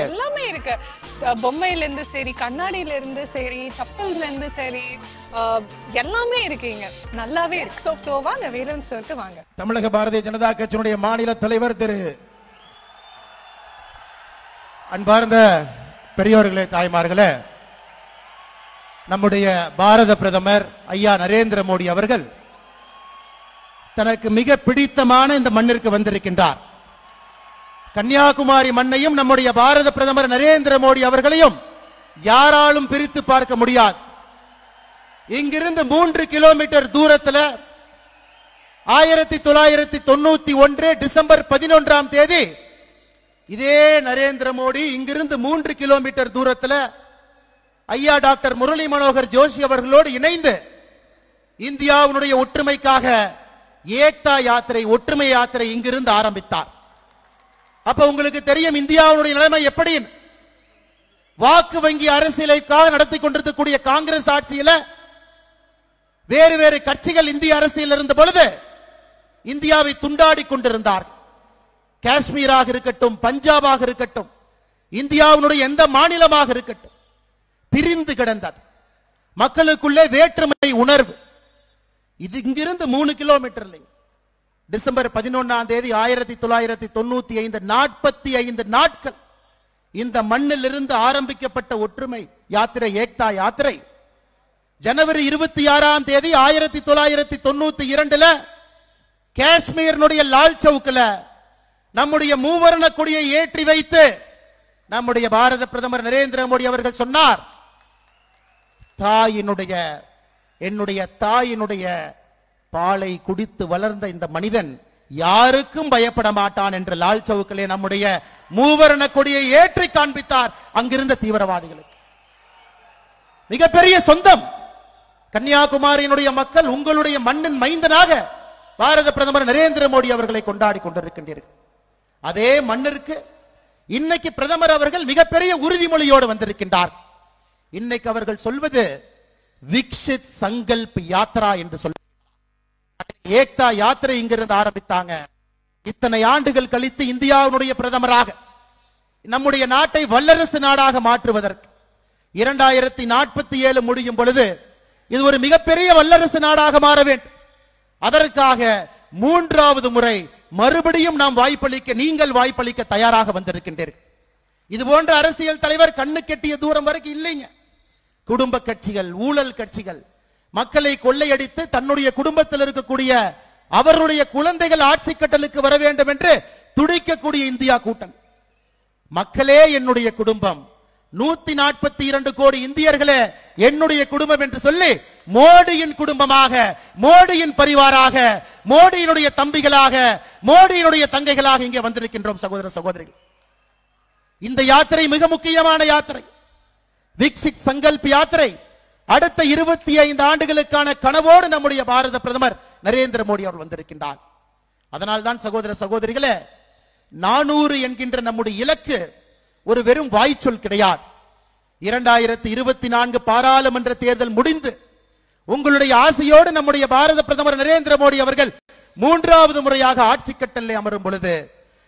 எல்லாமே இருக்கு. பொம்மையில இருந்து சரி, கண்ணாடியில இருந்து சரி, செப்பல்ஸ்ல இருந்து சரி, எல்லாமே இருக்குங்க. நல்லாவே இருக்கு. சோ வாங்க வேலவன் ஸ்டோருக்கு வாங்க. தமிழக பாரதிய ஜனதா கட்சியினுடைய மாநில தலைவர் திரு அன்பார்ந்த பெரியோர்களே, தாய்மார்களே, நம்முடைய பாரத பிரதமர் ஐயா நரேந்திர மோடி அவர்கள் தனக்கு மிக பிடித்தமான இந்த மண்ணிற்கு வந்திருக்கின்றார். கன்னியாகுமரி மண்ணையும் நம்முடைய பாரத பிரதமர் நரேந்திர மோடி அவர்களையும் யாராலும் பிரித்து பார்க்க முடியாது. இங்கிருந்து 3 கிலோமீட்டர் தூரத்தில் 1991 டிசம்பர் 11ஆம் தேதி இதே நரேந்திர மோடி இங்கிருந்து 3 கிலோமீட்டர் தூரத்தில் ஐயா டாக்டர் முரளி மனோகர் ஜோஷி அவர்களோடு இணைந்து இந்தியாவுடைய ஒற்றுமைக்காக ஏக்தா யாத்திரை, ஒற்றுமை யாத்திரை இங்கிருந்து ஆரம்பித்தார். அப்ப உங்களுக்கு தெரியும் இந்தியாவுடைய நிலைமை எப்படி. வாக்கு வங்கி அரசியலுக்காக நடத்தி கொண்டிருக்கக்கூடிய காங்கிரஸ் ஆட்சியில வேறு வேறு கட்சிகள் இந்திய அரசியல் இருந்த பொழுது இந்தியாவை துண்டாடி கொண்டிருந்தார். காஷ்மீராக இருக்கட்டும், பஞ்சாபாக இருக்கட்டும், இந்தியாவுடைய எந்த மாநிலமாக இருக்கட்டும், பிரிந்து கிடந்தது. மக்களுக்குள்ளே வேற்றுமை உணர்வு. இது இங்கிருந்து 3 கிலோமீட்டர் இல்லை. டிசம்பர் 11ஆம் தேதி 1995 45 நாட்கள் இந்த மண்ணில் இருந்து ஆரம்பிக்கப்பட்ட ஒற்றுமை யாத்திரை, ஏக்தா யாத்திரை ஜனவரி 26ஆம் தேதி 1992 காஷ்மீரினுடைய லால் சவுக்கில் நம்முடைய மூவர்ண கொடியை ஏற்றி வைத்து நம்முடைய பாரத பிரதமர் நரேந்திர மோடி அவர்கள் சொன்னார், என்னுடைய தாயினுடைய பாலை குடித்து வளர்ந்த இந்த மனிதன் யாருக்கும் பயப்பட மாட்டான் என்று லால் சவுக்கிலே நம்முடைய மூவர்ண கொடியை ஏற்றி காண்பித்தார். அங்கிருந்த தீவிரவாதிகளுக்கு மிகப்பெரிய சொந்தம். கன்னியாகுமரியினுடைய மக்கள் உங்களுடைய மண்ணின் மைந்தனாக பாரத பிரதமர் நரேந்திர மோடி அவர்களை கொண்டாடி கொண்டிருக்கின்றீர்கள். அதே மண்ணிற்கு இன்னைக்கு பிரதமர் அவர்கள் மிகப்பெரிய உறுதிமொழியோடு வந்திருக்கின்றார். இன்னைக்கு அவர்கள் சொல்வது விக்ஷித் சங்கல்ப் யாத்ரா என்று சொல்ல. ஏக்தா யாத்திரை இங்கிருந்து ஆரம்பித்தாங்க. இத்தனை ஆண்டுகள் கழித்து இந்தியாவுடைய பிரதமராக நம்முடைய நாட்டை வல்லரசு நாடாக மாற்றுவதற்கு 2047 முடியும் பொழுது இது ஒரு மிகப்பெரிய வல்லரசு நாடாக மாற வேண்டும். அதற்காக 3வது முறை மறுபடியும் நாம் வாய்ப்பளிக்க, நீங்கள் வாய்ப்பளிக்க தயாராக வந்திருக்கின்றீர்கள். இது போன்ற அரசியல் தலைவர் கண்ணு கெட்டிய தூரம் வரைக்கும் இல்லைங்க. குடும்ப கட்சிகள், ஊழல் கட்சிகள் மக்களை கொள்ளையடித்து தன்னுடைய குடும்பத்தில் இருக்கக்கூடிய அவருடைய குழந்தைகள் ஆட்சி கட்டலுக்கு வர வேண்டும் என்று துடிக்கக்கூடிய இந்தியா கூட்டணி. மக்களே என்னுடைய குடும்பம், 142 கோடி இந்தியர்களே என்னுடைய குடும்பம் என்று சொல்லி மோடியின் குடும்பமாக, மோடியின் பரிவாராக, மோடியினுடைய தம்பிகளாக, மோடியினுடைய தங்கைகளாக இங்கே வந்திருக்கின்றோம் சகோதர சகோதரிகள். இந்த யாத்திரை மிக முக்கியமான யாத்திரை. விக்சித் சங்கல்ப் யாத்திரை அடுத்த 25 ஆண்டுகளுக்கான கனவோடு நம்முடைய பாரத பிரதமர் நரேந்திர மோடி அவர்கள் வந்திருக்கின்றார். அதனால்தான் சகோதர சகோதரிகளே, 400 என்கின்ற நம்முடைய இலக்கு ஒரு வெறும் வாய்ச்சொல் கிடையாது. 2024 பாராளுமன்ற தேர்தல் முடிந்து உங்களுடைய ஆசையோடு நம்முடைய பாரத பிரதமர் நரேந்திர மோடி அவர்கள் 3வது முறையாக ஆட்சி கட்டளை அமரும் பொழுது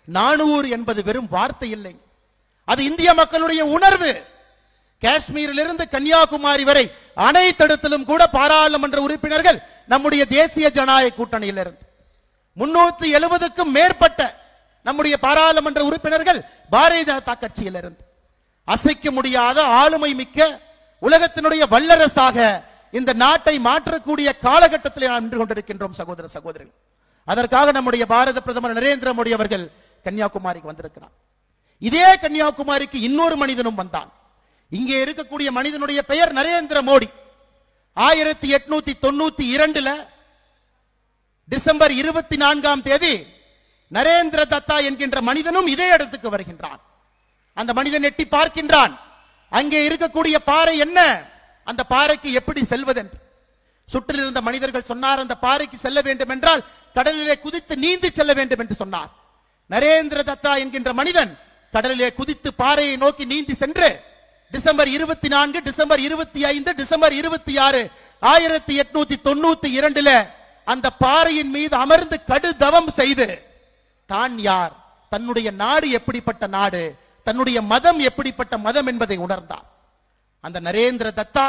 400 என்பது வெறும் வார்த்தை இல்லை, அது இந்திய மக்களுடைய உணர்வு. காஷ்மீரிலிருந்து கன்னியாகுமரி வரை அனைத்து இடத்திலும் கூட பாராளுமன்ற உறுப்பினர்கள் நம்முடைய தேசிய ஜனநாயக கூட்டணியில் இருந்து 370க்கும் மேற்பட்ட நம்முடைய பாராளுமன்ற உறுப்பினர்கள் பாரதிய ஜனதா கட்சியில் இருந்து அசைக்க முடியாத ஆளுமை மிக்க உலகத்தினுடைய வல்லரசாக இந்த நாட்டை மாற்றக்கூடிய காலகட்டத்தில் நாம் நின்று கொண்டிருக்கின்றோம் சகோதர சகோதரிகள். அதற்காக நம்முடைய பாரத பிரதமர் நரேந்திர மோடி அவர்கள் கன்னியாகுமரிக்கு வந்திருக்கிறார். இதே கன்னியாகுமரிக்கு இன்னொரு மனிதனும் வந்தான். இங்கே இருக்கக்கூடிய மனிதனுடைய பெயர் நரேந்திர மோடி. 1892 டிசம்பர் 24ஆம் தேதி நரேந்திர தத்தா என்கின்ற மனிதனும் இதே இடத்துக்கு வருகின்றான். அந்த மனிதன் எட்டி பார்க்கின்றான். அங்கே இருக்கக்கூடிய பாறை என்ன, அந்த பாறைக்கு எப்படி செல்வதென்று சுற்றில் இருந்த மனிதர்கள் சொன்னார், அந்த பாறைக்கு செல்ல வேண்டும் என்றால் கடலிலே குதித்து நீந்தி செல்ல வேண்டும் என்று சொன்னார். நரேந்திர தத்தா என்கின்ற மனிதன் கடலிலே குதித்து பாறையை நோக்கி நீந்தி சென்று டிசம்பர் 24, டிசம்பர் 25, டிசம்பர் 26, 1892 அந்த பாறையின் மீது அமர்ந்து கடு தவம் செய்து தான் யார், தன்னுடைய நாடு எப்படிப்பட்ட நாடு, தன்னுடைய மதம் எப்படிப்பட்ட மதம் என்பதை உணர்ந்தார். அந்த நரேந்திர தத்தா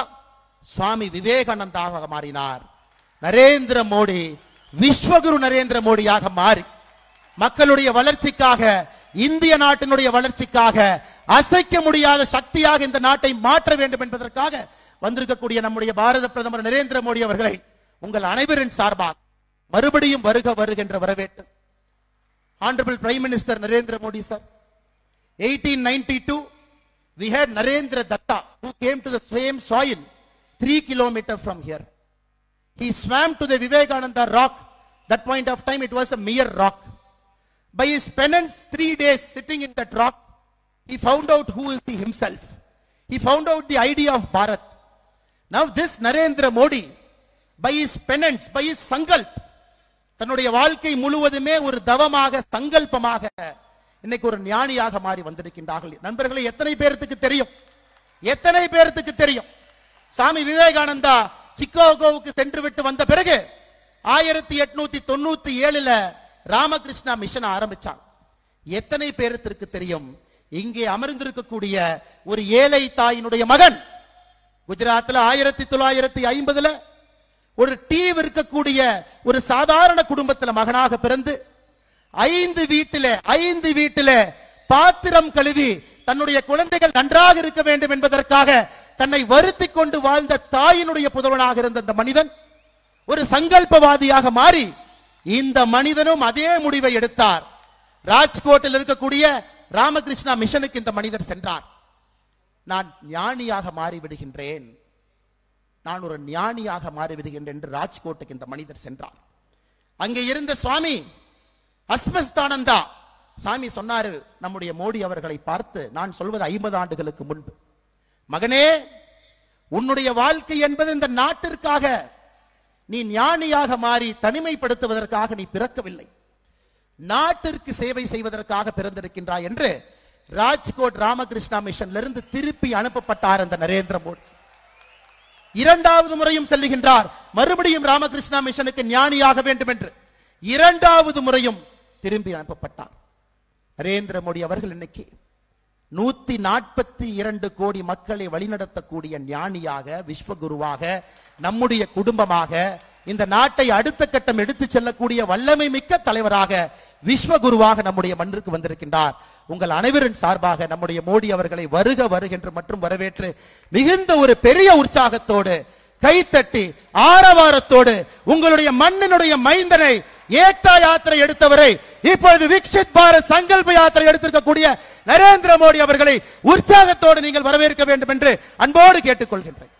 சுவாமி விவேகானந்தாக மாறினார். நரேந்திர மோடி விஸ்வகுரு நரேந்திர மோடியாக மாறி மக்களுடைய வளர்ச்சிக்காக, இந்திய நாட்டினுடைய வளர்ச்சிக்காக அசைக்க முடியாத சக்தியாக இந்த நாட்டை மாற்ற வேண்டும் என்பதற்காக வந்திருக்கக்கூடிய நம்முடைய பாரத பிரதமர் நரேந்திர மோடி அவர்களை உங்கள் அனைவரின் சார்பாக மறுபடியும் வருக வருக என்று வரவேற்று, Honorable Prime Minister Narendra Modi sir, 1892 we had Narendra Datta who came to the same soil 3 kilometers from here. He swam to the Vivekananda rock. That point of time it was a mere rock. By his penance 3 days sitting in that rock, he found out who is he himself. He found out the idea of Bharat. Now this Narendra Modi, by his penance, by his sankalp, தன்னுடைய வாழ்க்கை முழுவதுமே ஒரு தவமாக, சங்கல்பமாக இன்னைக்கு ஒரு ஞானியாக மாறி வந்திருக்கின்றார்கள். நண்பர்களே, எத்தனை பேருக்கு தெரியும்? எத்தனை பேருக்கு தெரியும்? சாமி விவேகானந்தா சிக்காகோவுக்கு சென்று விட்டு வந்த பிறகு 1897 ராமகிருஷ்ணா மிஷன் ஆரம்பிச்சாங்க. எத்தனை பேருக்கு தெரியும்? இங்கே அமர்ந்திருக்கக்கூடிய ஒரு ஏழை தாயினுடைய மகன் குஜராத்தில் 1950 ஒரு டீ விற்கக்கூடிய ஒரு சாதாரண குடும்பத்தில் மகனாக பிறந்து 5 வீட்டிலே பாத்திரம் கழுவி தன்னுடைய குழந்தைகள் நன்றாக இருக்க வேண்டும் என்பதற்காக தன்னை வருத்தி கொண்டு வாழ்ந்த தாயினுடைய புதல்வனாக இருந்த இந்த மனிதன் ஒரு சங்கல்பவாதியாக மாறி, இந்த மனிதனும் அதே முடிவை எடுத்தார். ராஜ்கோட்டில் இருக்கக்கூடிய ராமகிருஷ்ணா மிஷனுக்கு இந்த மனிதர் சென்றார். நான் ஞானியாக மாறி விடுகின்றேன், நான் ஒரு ஞானியாக மாறிவிடுகின்றேன் என்று ராஜ்கோட்டுக்கு இந்த மனிதர் சென்றார். அங்கே இருந்த சுவாமி அஸ்வஸ்தானந்தா சாமி சொன்னாரு நம்முடைய மோடி அவர்களை பார்த்து, நான் சொல்வது 50 ஆண்டுகளுக்கு முன்பு, மகனே, உன்னுடைய வாழ்க்கை என்பது இந்த நாட்டிற்காக, நீ ஞானியாக மாறி தனிமைப்படுத்துவதற்காக நீ பிறக்கவில்லை, நாட்டிற்கு சேவை செய்வதற்காக பிறந்திருக்கின்றாய் என்று ராஜ்கோட் ராமகிருஷ்ணா மிஷன்ல இருந்து திருப்பி அனுப்பப்பட்டார் அந்த நரேந்திர மோடி. 2வது முறையும் செல்லுகின்றார், மறுபடியும் ராமகிருஷ்ணா மிஷனுக்கு ஞானியாக வேண்டும் என்று 2வது முறையும் திரும்பி அனுப்பப்பட்டார். நரேந்திர மோடி அவர்கள் இன்னைக்கு 142 கோடி மக்களை வழிநடத்தக்கூடிய ஞானியாக, விஸ்வகுருவாக, நம்முடைய குடும்பமாக, இந்த நாட்டை அடுத்த கட்டம் எடுத்து செல்லக்கூடிய வல்லமை மிக்க தலைவராக, விஸ்வகுருவாக நம்முடைய மண்ணிற்கு வந்திருக்கின்றார். உங்கள் அனைவரின் சார்பாக நம்முடைய மோடி அவர்களை வருக வருகின்ற மற்றும் வரவேற்று மிகுந்த ஒரு பெரிய உற்சாகத்தோடு, கைத்தட்டி ஆரவாரத்தோடு உங்களுடைய மண்ணினுடைய மைந்தனை, ஏக்தா யாத்திரை எடுத்தவரை, இப்பொழுது விக்ஷித் பாரத் சங்கல்ப யாத்திரை எடுத்திருக்கக்கூடிய நரேந்திர மோடி அவர்களை உற்சாகத்தோடு நீங்கள் வரவேற்க வேண்டும் என்று அன்போடு கேட்டுக்கொள்கின்றேன்.